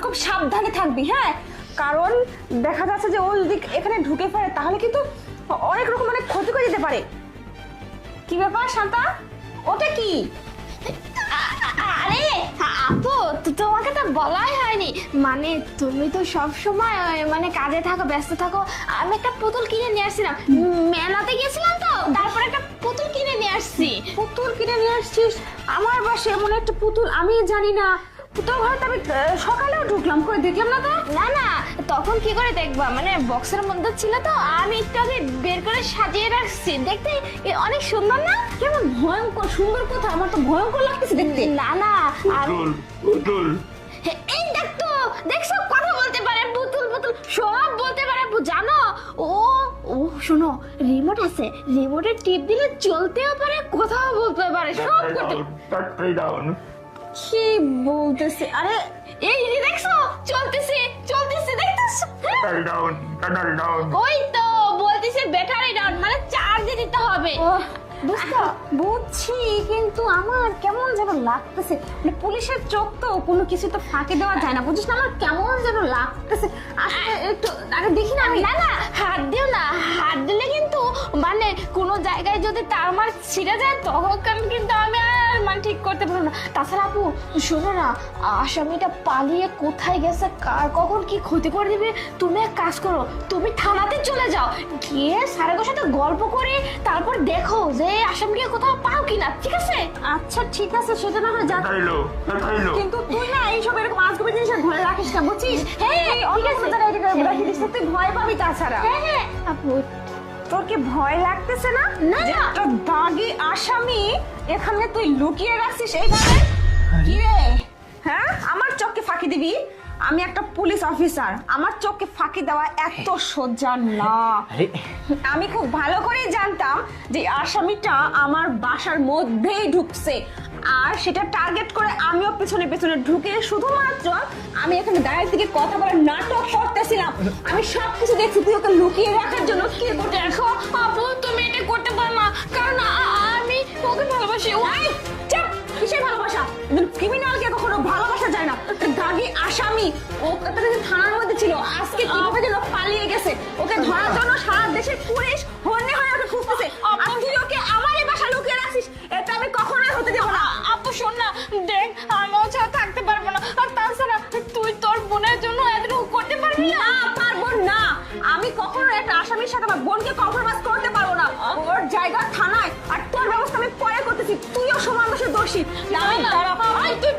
খুব সাবধানে থাকবি, হ্যাঁ? কারণ দেখা যাচ্ছে যে ও যদি এখানে ঢুকে পড়ে তাহলে কিন্তু অনেক রকম অনেক ক্ষতি করে দিতে পারে। কি ব্যাপার শান্তা, ওটা কি? আরে আপু, তোমাকে তো বলাই হয়নি। মানে তুমি তো সব সময় মানে কাজে থাকো, ব্যস্ত থাকো। আমি একটা পুতুল কিনে নিয়ে আসছিলাম, মেলাতে গেছিলাম তো, তারপর একটা পুতুল কিনে নিয়ে আসছি। পুতুল কিনে নিয়ে আসছিস? আমার বাসায় এমন একটা পুতুল আমি জানি না। তোর ঘরে তো আমি সকালেও ঢুকলাম, করে দেখলাম না তো। না না, তখন কি করে দেখবা, মানে বক্সের মধ্যে ছিল তো, আমি একটু আগে বের করে সাজিয়ে রাখছি। দেখতে অনেক সুন্দর না? কেমন ভয়ঙ্কর সুন্দর কথা, আমার তো ভয়ঙ্কর লাগতেছে দেখতে। না না, পুতুল পুতুল এই দেখতো, দেখছো কথা বলতে পারে, পুতুল পুতুল সব বলতে পারে। জানো ও ও শোনো, রিমোট আছে, রিমোটের টিপ দিলে চলতেও পারে, কথাও বলতে পারে, সব করতে। তাড়াতাড়ি ডাউন কি বলতেছে? আরে এই যে দেখছো, চলতেছে চলতেছে, দেখতেছো? তাড়াতাড়ি ডাউন তাড়াতাড়ি ডাউন। ওই তো বলতেছে ব্যাটারি ডাউন, মানে চার্জে দিতে হবে। বুঝছো, বুঝছি, কিন্তু আমার কেমন যেন লাগতেছে। মানে পুলিশের চোখ তো, কোনো কিছু তো ফাঁকি দেওয়া যায় না, বুঝিস না? আমার কেমন যেন লাগতেছে। আসলে একটু আগে দেখি না আমি। না না, হাত দিও না, হাত দিলে কিন্তু মানে কোনো জায়গায় যদি তার মার ছিঁড়ে যায় তখন কিন্তু আমি আর মানে ঠিক করতে পারবো না। তাছাড়া আপু শোনো না, আসামিটা পালিয়ে কোথায় গেছে, কার কখন কি ক্ষতি করে দিবে, তুমি এক কাজ করো, তুমি থানাতে চলে যাও, গিয়ে স্যারের সাথে গল্প করে তারপর দেখো যে আসামিকে কোথাও পাও কিনা, ঠিক আছে? আচ্ছা ঠিক আছে, সেটা না হয় যা, তাড়াতাড়ি লো তাড়াতাড়ি লো। কিন্তু তুই না এইসব এরকম আজগুবি জিনিস আর ঘরে রাখিস না, বুঝছিস? হ্যাঁ, এই অন্য ঠিক কোনো আছে। জায়গায় এটাকে রাখি দিস না, তুই ভয় পাবি। তাছাড়া হ্যাঁ হ্যাঁ আপু, তোর কি ভয় লাগতেছে না? না, যে না। একটা দাগি আসামি এখানে তুই লুকিয়ে রাখছিস এইভাবে? কি রে, হ্যাঁ? আমার চোখকে ফাঁকি দিবি? আমি একটা পুলিশ অফিসার, আমার চোখকে ফাঁকি দেওয়া এত সোজা না। আমি খুব ভালো করেই জানতাম যে আসামিটা আমার বাসার মধ্যেই ঢুকছে, আর সেটা টার্গেট করে আমিও পেছনে পেছনে ঢুকে শুধুমাত্র আমি এখানে গায়ের দিকে কথা বলার নাটক করতেছিলাম। আমি সবকিছু দেখছি, তুই ওকে লুকিয়ে রাখার জন্য কি করতে। দেখো আপু, তুমি এটা করতে পারো না, কারণ আমি ওকে ভালোবাসি। ওই চুপ, কিসের ভালোবাসা? ক্রিমিনালকে কখনো ভালোবাসা যায় না। দাগি আসামি, ও একটা থানার মধ্যে ছিল, আজকে কিভাবে যেন পালিয়ে গেছে। ওকে ধরার জন্য সারা দেশের পুলিশ হন্যে হয়ে ওকে খুঁজতেছে, আর তুই ওকে আমারই বাসা লুকিয়ে রাখছিস। এটা আমি কখনোই হতে দেব না। আপু শোন না, দেখ আমিও ছাড়া থাকতে পারবো না, আর তাছাড়া তুই তোর বোনের জন্য এতটুকু করতে পারবি না? না, পারবো না। আমি কখনো একটা আসামির সাথে আমার বোনকে কম্প্রোমাইজ করতে পারবো না। ওর জায়গা থানায়, আর তোর ব্যবস্থা আমি পরে করতেছি। তুইও সমান দোষে দোষী। না, না, দাঁড়া, তুই